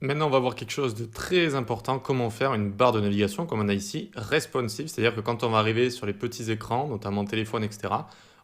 Maintenant, on va voir quelque chose de très important, comment faire une barre de navigation, comme on a ici, responsive, c'est-à-dire que quand on va arriver sur les petits écrans, notamment téléphone, etc.,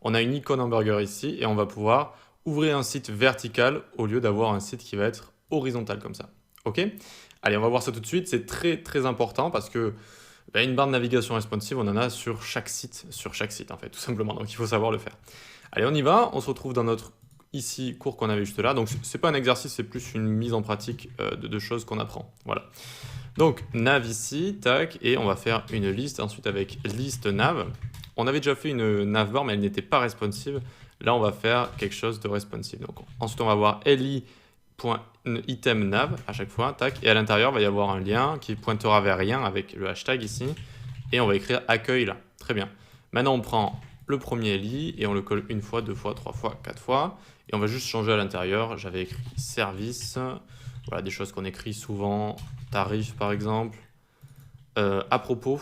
on a une icône hamburger ici, et on va pouvoir ouvrir un site vertical au lieu d'avoir un site qui va être horizontal comme ça. Ok? Allez, on va voir ça tout de suite, c'est très très important parce que une barre de navigation responsive, on en a sur chaque site en fait, tout simplement, donc il faut savoir le faire. Allez, on y va, on se retrouve dans notre ici cours qu'on avait juste là. Donc c'est pas un exercice, c'est plus une mise en pratique de choses qu'on apprend. Voilà. Donc nav ici, tac, et on va faire une liste ensuite avec liste nav. On avait déjà fait une navbar, mais elle n'était pas responsive. Là, on va faire quelque chose de responsive. Donc ensuite, on va avoir li.item nav à chaque fois, tac, et à l'intérieur, il va y avoir un lien qui pointera vers rien avec le hashtag ici, et on va écrire accueil là. Très bien. Maintenant, on prend le premier li et on le colle une fois, deux fois, trois fois, quatre fois. Et on va juste changer à l'intérieur. J'avais écrit service. Voilà, des choses qu'on écrit souvent. Tarif, par exemple. À propos,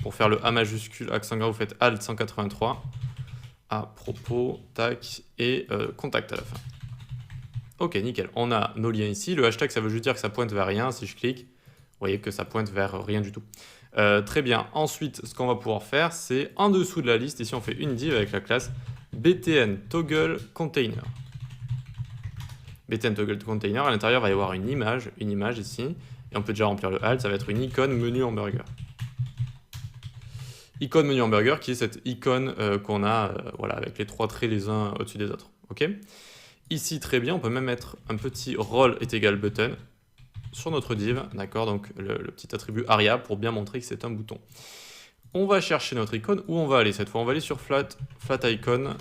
pour faire le A majuscule, accent gras, vous faites Alt 183. À propos, tac, et contact à la fin. Ok, nickel. On a nos liens ici. Le hashtag, ça veut juste dire que ça pointe vers rien. Si je clique, vous voyez que ça pointe vers rien du tout. Très bien. Ensuite, ce qu'on va pouvoir faire, c'est en dessous de la liste, ici on fait une div avec la classe btn toggle container. Btn toggle container, à l'intérieur, il va y avoir une image ici, et on peut déjà remplir le alt, ça va être une icône menu hamburger. Icône menu hamburger qui est cette icône qu'on a voilà, avec les trois traits les uns au-dessus des autres. Ok. Ici, très bien, on peut même mettre un petit role est égal button sur notre div, d'accord, donc le petit attribut aria pour bien montrer que c'est un bouton. On va chercher notre icône, où on va aller cette fois? On va aller sur flat icon,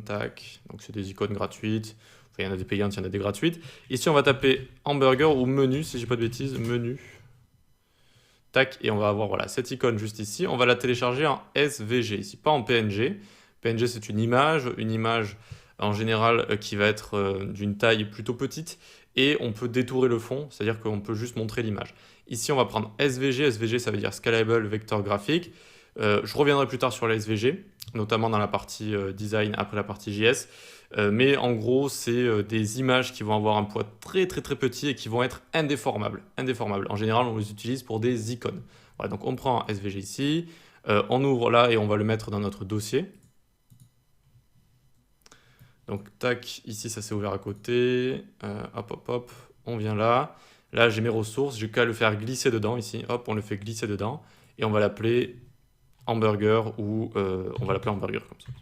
tac, donc c'est des icônes gratuites, enfin, il y en a des payantes, il y en a des gratuites. Ici on va taper hamburger ou menu, si j'ai pas de bêtises, menu, tac, et on va avoir voilà, cette icône juste ici, on va la télécharger en SVG, ici pas en PNG. PNG c'est une image en général qui va être d'une taille plutôt petite, et on peut détourer le fond, c'est-à-dire qu'on peut juste montrer l'image. Ici, on va prendre SVG. SVG, ça veut dire Scalable Vector Graphic. Je reviendrai plus tard sur la SVG, notamment dans la partie design, après la partie JS. Mais en gros, c'est des images qui vont avoir un poids très très très petit et qui vont être indéformables. En général, on les utilise pour des icônes. Voilà, donc on prend SVG ici, on ouvre là et on va le mettre dans notre dossier. Donc tac, ici ça s'est ouvert à côté, hop, on vient là. Là j'ai mes ressources, j'ai qu'à le faire glisser dedans ici, hop, on le fait glisser dedans, et on va l'appeler hamburger, ou on va l'appeler hamburger comme ça.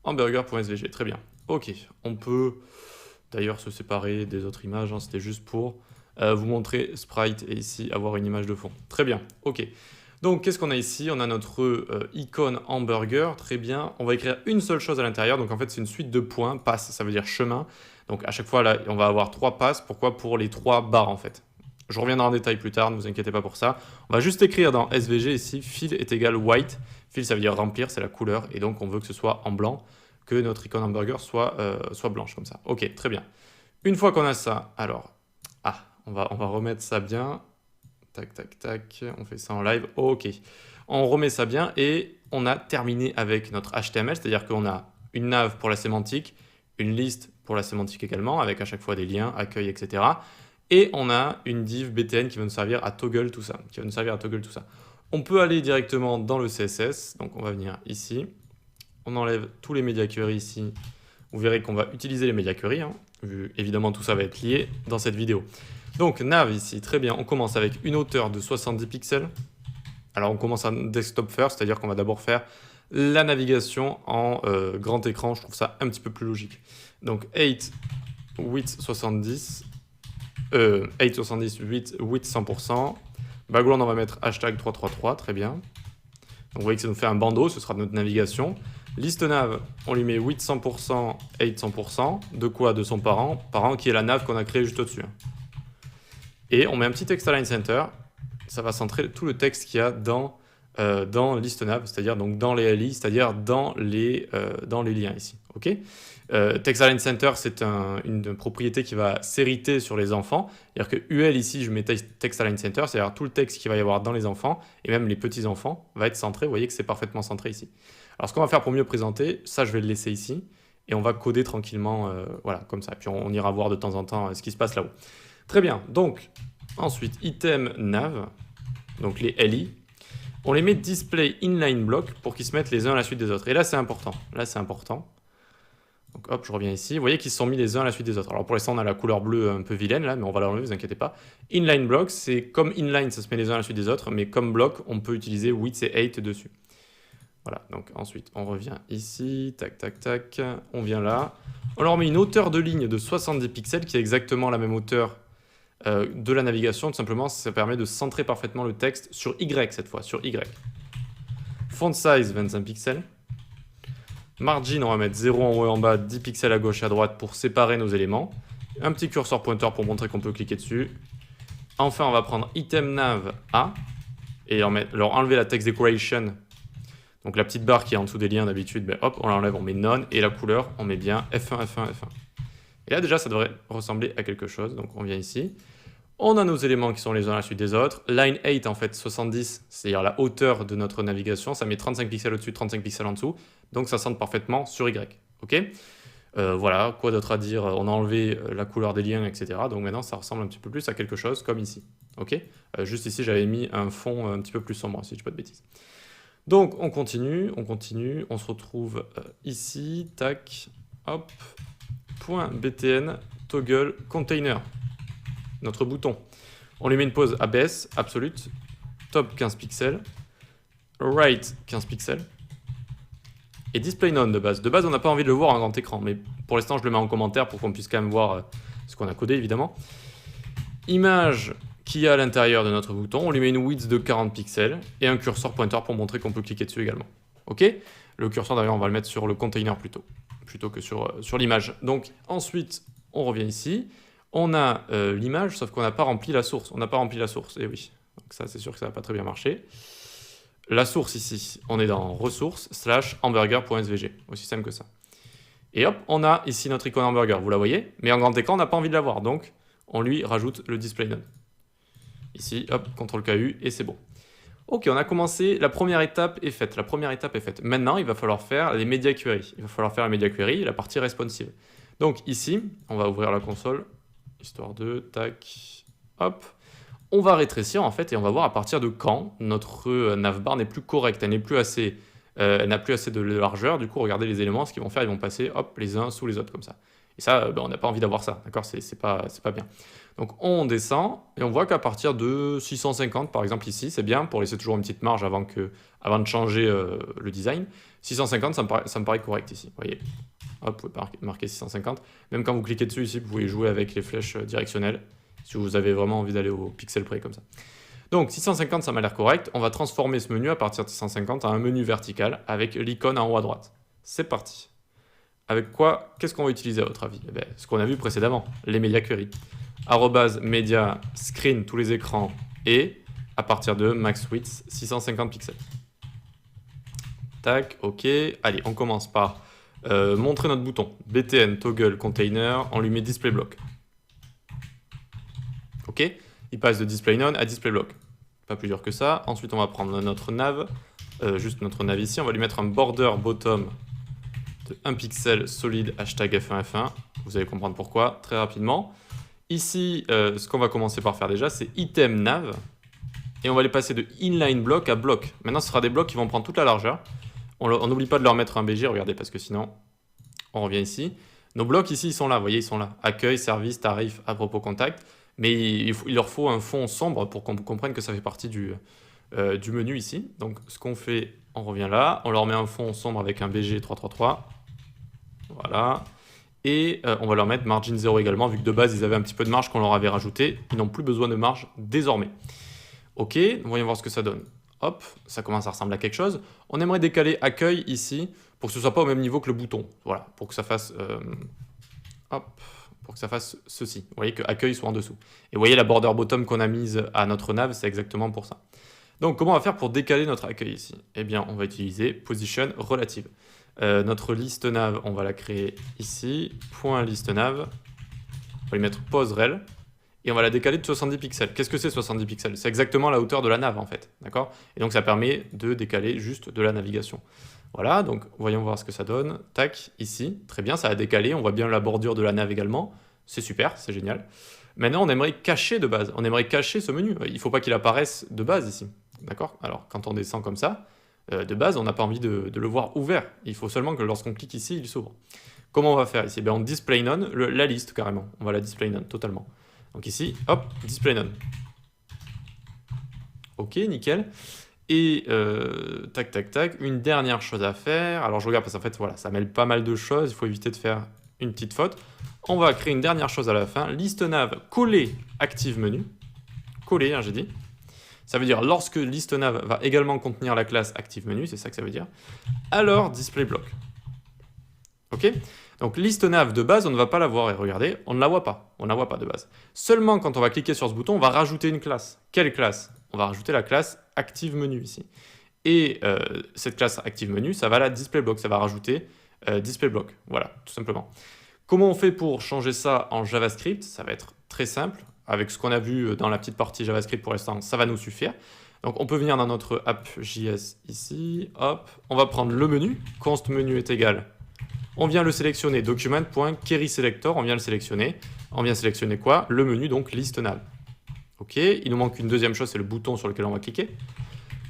Hamburger.svg, très bien. Ok, on peut d'ailleurs se séparer des autres images, hein, c'était juste pour vous montrer Sprite et ici avoir une image de fond. Très bien, ok. Donc, qu'est-ce qu'on a ici? On a notre icône hamburger, très bien. On va écrire une seule chose à l'intérieur. Donc, en fait, c'est une suite de points. Pass, ça veut dire chemin. Donc, à chaque fois, là, on va avoir 3 passes. Pourquoi? Pour les 3 barres, en fait. Je reviendrai en détail plus tard, ne vous inquiétez pas pour ça. On va juste écrire dans SVG ici, fill est égal white. Fill, ça veut dire remplir, c'est la couleur. Et donc, on veut que ce soit en blanc, que notre icône hamburger soit blanche, comme ça. Ok, très bien. Une fois qu'on a ça, alors, on va remettre ça bien. Tac, on fait ça en live, ok. On remet ça bien et on a terminé avec notre HTML, c'est-à-dire qu'on a une nav pour la sémantique, une liste pour la sémantique également, avec à chaque fois des liens, accueil, etc. Et on a une div btn qui va nous servir à toggle tout ça, On peut aller directement dans le CSS, donc on va venir ici, on enlève tous les media query ici, vous verrez qu'on va utiliser les media query, hein, vu évidemment tout ça va être lié dans cette vidéo. Donc nav ici, très bien, on commence avec une hauteur de 70 pixels. Alors on commence en desktop first, c'est-à-dire qu'on va d'abord faire la navigation en grand écran, je trouve ça un petit peu plus logique. Donc 8, width 70, 8, 70, width 100%. Background, on va mettre hashtag 333, très bien. Donc vous voyez que ça nous fait un bandeau, ce sera notre navigation. Liste nav, on lui met width 100%, 8 100%. De quoi? De son parent qui est la nav qu'on a créée juste au-dessus. Et on met un petit text align center, ça va centrer tout le texte qu'il y a dans liste nav, c'est-à-dire donc dans les LI, c'est-à-dire dans les liens ici. Ok. Text align center, c'est une propriété qui va s'hériter sur les enfants. C'est-à-dire que UL ici, je mets text align center, c'est-à-dire tout le texte qu'il va y avoir dans les enfants, et même les petits-enfants, va être centré. Vous voyez que c'est parfaitement centré ici. Alors ce qu'on va faire pour mieux présenter, ça je vais le laisser ici, et on va coder tranquillement, voilà, comme ça. Puis on ira voir de temps en temps ce qui se passe là-haut. Très bien, donc ensuite item nav, donc les LI, on les met display inline block pour qu'ils se mettent les uns à la suite des autres. Et là c'est important, Donc hop, je reviens ici. Vous voyez qu'ils se sont mis les uns à la suite des autres. Alors pour l'instant, on a la couleur bleue un peu vilaine là, mais on va l'enlever, vous inquiétez pas. Inline block, c'est comme inline, ça se met les uns à la suite des autres, mais comme bloc, on peut utiliser width et height dessus. Voilà, donc ensuite, on revient ici, tac, tac, tac, on vient là. On leur met une hauteur de ligne de 70 pixels, qui est exactement la même hauteur de la navigation. Tout simplement, ça permet de centrer parfaitement le texte sur Y cette fois, sur Y. Font size, 25 pixels. Margin, on va mettre 0 en haut et en bas, 10 pixels à gauche et à droite pour séparer nos éléments. Un petit curseur pointeur pour montrer qu'on peut cliquer dessus. Enfin, on va prendre item nav A et leur enlever la text decoration. Donc la petite barre qui est en dessous des liens d'habitude, ben hop, on l'enlève, on met none. Et la couleur, on met bien F1, F1, F1. Et là, déjà, ça devrait ressembler à quelque chose. Donc on vient ici. On a nos éléments qui sont les uns à la suite des autres. Line 8, en fait, 70, c'est-à-dire la hauteur de notre navigation. Ça met 35 pixels au-dessus, 35 pixels en dessous. Donc ça centre parfaitement sur Y. OK ? Voilà, quoi d'autre à dire? On a enlevé la couleur des liens, etc. Donc maintenant, ça ressemble un petit peu plus à quelque chose comme ici. OK ? Juste ici, j'avais mis un fond un petit peu plus sombre, si je ne dis pas de bêtises. Donc on continue. On se retrouve ici. Tac. Hop. Point .btn toggle container. Notre bouton. On lui met une pause ABS, absolute, top 15 pixels, right 15 pixels, et display none de base. De base, on n'a pas envie de le voir en grand écran, mais pour l'instant, je le mets en commentaire pour qu'on puisse quand même voir ce qu'on a codé, évidemment. Image qui est à l'intérieur de notre bouton, on lui met une width de 40 pixels, et un curseur pointeur pour montrer qu'on peut cliquer dessus également. OK ? Le curseur, d'ailleurs, on va le mettre sur le container plutôt que sur l'image. Donc ensuite, on revient ici. On a l'image, sauf qu'on n'a pas rempli la source. Et oui, donc ça, c'est sûr que ça va pas très bien marcher. La source ici, on est dans ressources / hamburger.svg. Aussi simple que ça. Et hop, on a ici notre icône hamburger. Vous la voyez, mais en grand écran, on n'a pas envie de la voir. Donc, on lui rajoute le display none. Ici, hop, CTRL-KU, et c'est bon. Ok, on a commencé. La première étape est faite. Maintenant, il va falloir faire les media query. La partie responsive. Donc ici, on va ouvrir la console. Histoire de, tac, hop. On va rétrécir en fait et on va voir à partir de quand notre navbar n'est plus correcte, elle n'a plus assez de largeur. Du coup, regardez les éléments, ce qu'ils vont faire, ils vont passer hop, les uns sous les autres comme ça. Et ça, on n'a pas envie d'avoir ça, d'accord, c'est pas bien. Donc on descend et on voit qu'à partir de 650 par exemple ici, c'est bien pour laisser toujours une petite marge avant de changer le design. 650, ça me paraît correct ici, vous voyez. Hop, vous pouvez marquer 650. Même quand vous cliquez dessus ici, vous pouvez jouer avec les flèches directionnelles si vous avez vraiment envie d'aller au pixel près comme ça. Donc 650, ça m'a l'air correct. On va transformer ce menu à partir de 650 en un menu vertical avec l'icône en haut à droite. C'est parti. Avec quoi? Qu'est-ce qu'on va utiliser à votre avis? Eh bien, ce qu'on a vu précédemment, les media query. @media screen tous les écrans et à partir de max width 650 pixels. Tac, ok. Allez, on commence par montrer notre bouton. BTN toggle container, on lui met display block. Ok, il passe de display none à display block. Pas plus dur que ça. Ensuite, on va prendre notre nav, juste notre nav ici, on va lui mettre un border bottom de 1 pixel solide hashtag F1F1. Vous allez comprendre pourquoi très rapidement. Ici, ce qu'on va commencer par faire déjà, c'est item nav. Et on va les passer de inline block à block. Maintenant, ce sera des blocs qui vont prendre toute la largeur. On n'oublie pas de leur mettre un BG, regardez, parce que sinon, on revient ici. Nos blocs ici, ils sont là, vous voyez, ils sont là. Accueil, service, tarif, à propos, contact. Mais il leur faut un fond sombre pour qu'on comprenne que ça fait partie du menu ici. Donc, ce qu'on fait, on revient là. On leur met un fond sombre avec un BG 333. Voilà. Et on va leur mettre margin 0 également, vu que de base, ils avaient un petit peu de marge qu'on leur avait rajouté. Ils n'ont plus besoin de marge désormais. Ok, voyons voir ce que ça donne. Hop, ça commence à ressembler à quelque chose. On aimerait décaler accueil ici pour que ce soit pas au même niveau que le bouton. Voilà, pour que ça fasse ceci. Vous voyez que accueil soit en dessous. Et vous voyez la border bottom qu'on a mise à notre nav, c'est exactement pour ça. Donc comment on va faire pour décaler notre accueil ici? Eh bien, on va utiliser position relative. Notre liste nav, on va la créer ici. Point liste nav. On va lui mettre pose rel. Et on va la décaler de 70 pixels. Qu'est-ce que c'est 70 pixels? C'est exactement la hauteur de la nav en fait, d'accord? Et donc ça permet de décaler juste de la navigation. Voilà, donc voyons voir ce que ça donne. Tac, ici, très bien, ça a décalé, on voit bien la bordure de la nav également. C'est super, c'est génial. Maintenant, on aimerait cacher de base. On aimerait cacher ce menu. Il ne faut pas qu'il apparaisse de base ici. D'accord? Alors, quand on descend comme ça, de base, on n'a pas envie de le voir ouvert. Il faut seulement que lorsqu'on clique ici, il s'ouvre. Comment on va faire ici? On display none la liste carrément. On va la display none totalement. Donc ici, hop, display none. Ok, nickel. Et tac, tac, tac, une dernière chose à faire. Alors je regarde parce qu'en fait, voilà, ça mêle pas mal de choses. Il faut éviter de faire une petite faute. On va créer une dernière chose à la fin. Liste nav coller active menu. Coller, hein, j'ai dit. Ça veut dire lorsque liste nav va également contenir la classe active menu, c'est ça que ça veut dire. Alors display block. Ok? Donc liste nav de base, on ne va pas la voir. Et regardez, on ne la voit pas. On ne la voit pas de base. Seulement quand on va cliquer sur ce bouton, on va rajouter une classe. Quelle classe? On va rajouter la classe active menu ici. Et cette classe active menu, ça va la display block. Ça va rajouter display block. Voilà, tout simplement. Comment on fait pour changer ça en JavaScript? Ça va être très simple. Avec ce qu'on a vu dans la petite partie JavaScript pour l'instant, ça va nous suffire. Donc on peut venir dans notre app.js ici. Hop, on va prendre le menu. Const menu est égal. On vient le sélectionner. Document.querySelector, on vient le sélectionner. On vient sélectionner quoi? Le menu, donc liste nav. Ok, il nous manque une deuxième chose, c'est le bouton sur lequel on va cliquer.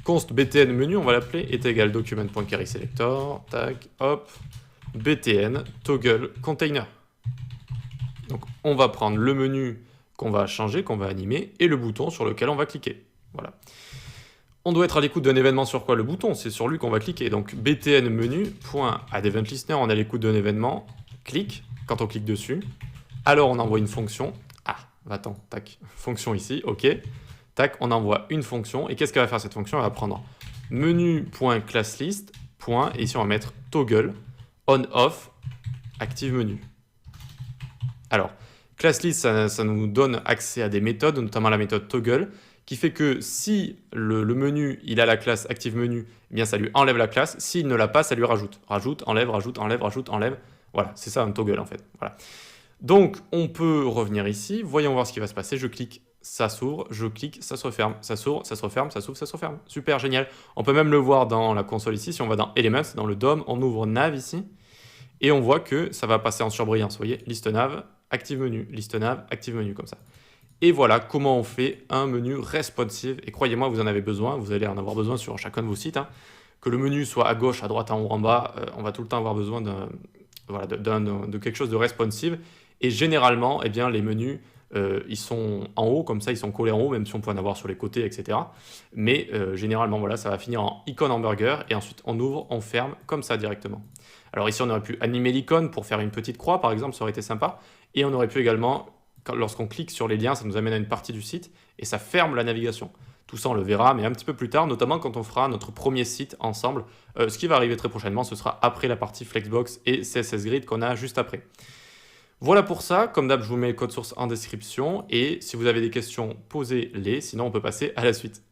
Const btn menu, on va l'appeler, est égal document.querySelector, tac, hop, btn toggle container. Donc on va prendre le menu qu'on va changer, qu'on va animer, et le bouton sur lequel on va cliquer. Voilà. On doit être à l'écoute d'un événement sur quoi? Le bouton, c'est sur lui qu'on va cliquer. Donc btn menu.addEventListener, on est à l'écoute d'un événement, clique, quand on clique dessus, alors on envoie une fonction. Attends, tac, fonction ici, ok. Tac, on envoie une fonction. Et qu'est-ce qu'elle va faire cette fonction? Elle va prendre menu.classList, et ici on va mettre toggle, on-off, active menu. Alors, classList, ça nous donne accès à des méthodes, notamment la méthode toggle, qui fait que si le menu, il a la classe active menu, eh bien ça lui enlève la classe. S'il ne l'a pas, ça lui rajoute. Rajoute, enlève, rajoute, enlève, rajoute, enlève. Voilà, c'est ça un toggle en fait. Voilà. Donc, on peut revenir ici. Voyons voir ce qui va se passer. Je clique, ça s'ouvre. Je clique, ça se referme. Ça s'ouvre, ça se referme, ça s'ouvre, ça se referme. Super, génial. On peut même le voir dans la console ici. Si on va dans Elements, dans le DOM, on ouvre Nav ici. Et on voit que ça va passer en surbrillance. Vous voyez, liste nav, active menu. Liste nav, active menu, comme ça. Et voilà comment on fait un menu responsive. Et croyez-moi, vous en avez besoin. Vous allez en avoir besoin sur chacun de vos sites. Que le menu soit à gauche, à droite, en haut, en bas. On va tout le temps avoir besoin de quelque chose de responsive. Et généralement, eh bien, les menus, ils sont en haut, comme ça, ils sont collés en haut, même si on peut en avoir sur les côtés, etc. Mais généralement, voilà, ça va finir en icône hamburger, et ensuite on ouvre, on ferme, comme ça directement. Alors ici, on aurait pu animer l'icône pour faire une petite croix, par exemple, ça aurait été sympa. Et on aurait pu également, lorsqu'on clique sur les liens, ça nous amène à une partie du site, et ça ferme la navigation. Tout ça, on le verra, mais un petit peu plus tard, notamment quand on fera notre premier site ensemble. Ce qui va arriver très prochainement, ce sera après la partie Flexbox et CSS Grid qu'on a juste après. Voilà pour ça, comme d'hab, je vous mets le code source en description et si vous avez des questions, posez-les, sinon on peut passer à la suite.